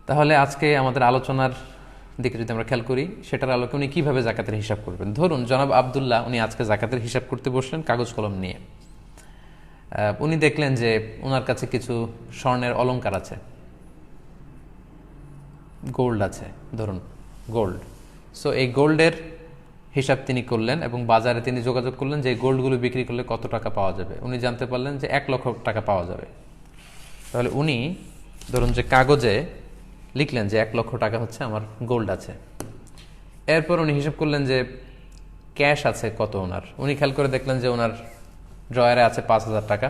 তাহলে আজকে আমাদের আলোচনার দিকে যদি আমরা খেয়াল করি, সেটার আলোকে উনি কীভাবে জাকাতের হিসাব করবেন। ধরুন জনাব আবদুল্লাহ উনি আজকে জাকাতের হিসাব করতে বসলেন কাগজ কলম নিয়ে। উনি দেখলেন যে ওনার কাছে কিছু স্বর্ণের অলংকার আছে, গোল্ড আছে, ধরুন গোল্ড। সো এই গোল্ডের হিসাব তিনি করলেন এবং বাজারে তিনি যোগাযোগ করলেন যে এই গোল্ডগুলো বিক্রি করলে কত টাকা পাওয়া যাবে। উনি জানতে পারলেন যে 1 লক্ষ টাকা পাওয়া যাবে। তাহলে উনি ধরুন যে কাগজে লিখলেন যে 1 লক্ষ টাকা হচ্ছে আমার গোল্ড আছে। এরপর উনি হিসাব করলেন যে ক্যাশ আছে কত ওনার। উনি খেয়াল করে দেখলেন যে ওনার ড্রয়ারে আছে 5,000 টাকা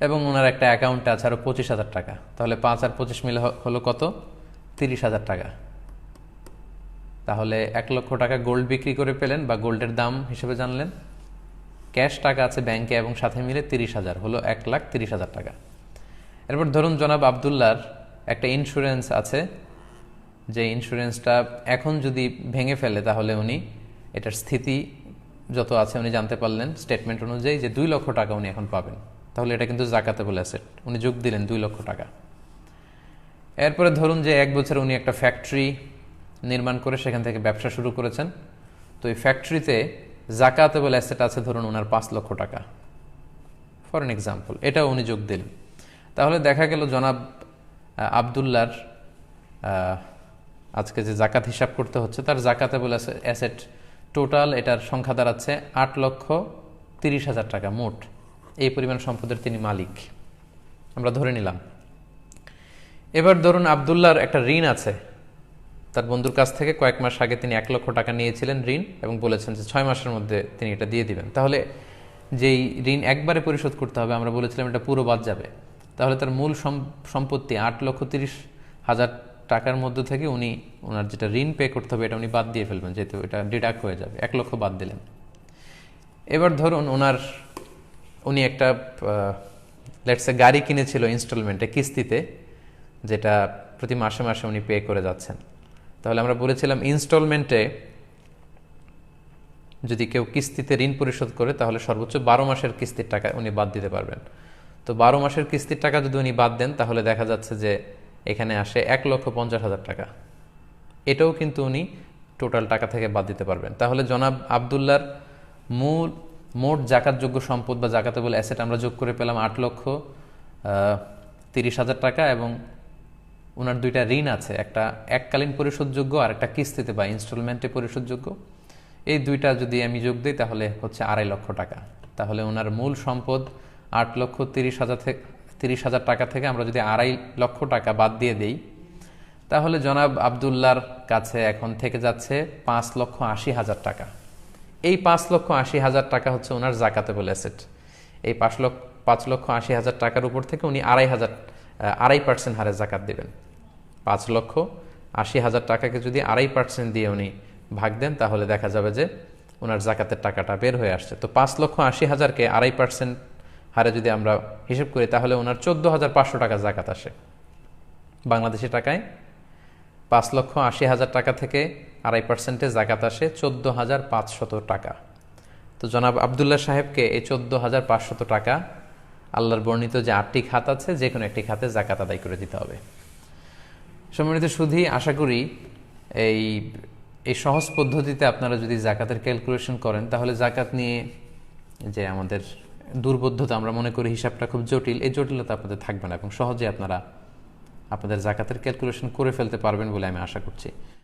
এবং ওনার একটা অ্যাকাউন্টে আছে আরও 25,000 টাকা। তাহলে 5 আর 25 মিলে হলো কত? 30,000 টাকা। তাহলে 1 লক্ষ টাকা গোল্ড বিক্রি করে পেলেন বা গোল্ডের দাম হিসেবে জানলেন। ক্যাশ টাকা আছে ব্যাংকে এবং সাথে মিলে 30,000, হলো 1,30,000 টাকা। এরপর ধরুন জনাব আবদুল্লার একটা ইন্স্যুরেন্স আছে, যে ইন্স্যুরেন্সটা এখন যদি ভেঙে ফেলে তাহলে উনি এটার স্থিতি যত আছে উনি জানতে পারলেন স্টেটমেন্ট অনুযায়ী যে 2 লক্ষ টাকা উনি এখন পাবেন। তাহলে এটা কিন্তু জাকাতেবল অ্যাসেট, উনি যোগ দিলেন 2 লক্ষ টাকা। এরপরে ধরুন যে 1 বছর উনি একটা ফ্যাক্টরি নির্মাণ করে সেখান থেকে ব্যবসা শুরু করেছেন। তো এই ফ্যাক্টরিতে জাকাতেবল অ্যাসেট আছে ধরুন ওনার 5 লক্ষ টাকা, ফর এন এক্সাম্পল। এটাও উনি যোগ দিলেন। তাহলে দেখা গেল জনাব আবদুল্লার আজকে যে জাকাত হিসাব করতে হচ্ছে তার জাকাতেবল অ্যাসেট টোটাল এটার সংখ্যা দাঁড়াচ্ছে 8,30,000 টাকা মোট। এই পরিমাণ সম্পদের তিনি মালিক আমরা ধরে নিলাম। এবার ধরুন আবদুল্লার একটা ঋণ আছে, তার বন্ধুর কাছ থেকে কয়েক মাস আগে তিনি 1 লক্ষ টাকা নিয়েছিলেন ঋণ এবং বলেছেন যে 6 মাসের মধ্যে তিনি এটা দিয়ে দিবেন। তাহলে যেই ঋণ একবারে পরিশোধ করতে হবে আমরা বলেছিলাম এটা পুরো বাদ যাবে। তাহলে তার মূল সম্পত্তি 8,30,000 টাকার মধ্যে থেকে উনি ওনার যেটা ঋণ পে করতে হবে এটা উনি বাদ দিয়ে ফেলবেন, যেহেতু এটা ডিডাক্ট হয়ে যাবে। 1 লক্ষ বাদ দিলেন। এবার ধরুন উনি একটা লেটসে গাড়ি কিনেছিল ইনস্টলমেন্টে, কিস্তিতে, যেটা প্রতি মাসে মাসে উনি পে করে যাচ্ছেন। তাহলে আমরা বলেছিলাম ইনস্টলমেন্টে যদি কেউ কিস্তিতে ঋণ পরিশোধ করে তাহলে সর্বোচ্চ 12 মাসের কিস্তির টাকা উনি বাদ দিতে পারবেন। তো 12 মাসের কিস্তির টাকা যদি উনি বাদ দেন তাহলে দেখা যাচ্ছে যে এখানে আসে 1,50,000 টাকা। এটাও কিন্তু উনি টোটাল টাকা থেকে বাদ দিতে পারবেন। তাহলে জনাব আবদুল্লার মোট জাকাতযোগ্য সম্পদ বা জাকাতেবল অ্যাসেট আমরা যোগ করে পেলাম 8,30,000 টাকা এবং ওনার 2টা ঋণ আছে, একটা এককালীন পরিশোধযোগ্য আর একটা কিস্তিতে বা ইনস্টলমেন্টে পরিশোধযোগ্য। এই 2টা যদি আমি যোগ দিই তাহলে হচ্ছে 2.5 লক্ষ টাকা। তাহলে ওনার মূল সম্পদ 8,30,000 টাকা থেকে আমরা যদি 2.5 লক্ষ টাকা বাদ দিয়ে দেই তাহলে জনাব আবদুল্লার কাছে এখন থেকে যাচ্ছে 5,80,000 টাকা। এই 5,80,000 টাকা হচ্ছে ওনার জাকাতেবল অ্যাসেট। এই 5,80,000 টাকার উপর থেকে উনি 2.5% হারে জাকাত দেবেন। 5,80,000 টাকাকে যদি 2.5% দিয়ে উনি ভাগ দেন তাহলে দেখা যাবে যে ওনার জাকাতের টাকাটা বের হয়ে আসছে। তো 5,80,000কে 2.5% হারে যদি আমরা হিসেব করি তাহলে ওনার 14,500 টাকা জাকাত আসে। বাংলাদেশি টাকায় 5,80,000 টাকা থেকে 2.5%-এ জাকাত আসে 14,500 টাকা। তো জনাব আবদুল্লাহ সাহেবকে এই 14,500 টাকা আল্লাহর বর্ণিত যে 8টি খাত আছে যে কোনো একটি খাতে জাকাত আদায় করে দিতে হবে। সম্মানিত সুধী, আশা করি এই সহজ পদ্ধতিতে আপনারা যদি জাকাতের ক্যালকুলেশন করেন তাহলে জাকাত নিয়ে যে আমাদের দুর্বোধ্যতা, আমরা মনে করি হিসাবটা খুব জটিল, এই জটিলতা আপনাদের থাকবে না এবং সহজে আপনারা আপনাদের জাকাতের ক্যালকুলেশন করে ফেলতে পারবেন বলে আমি আশা করছি।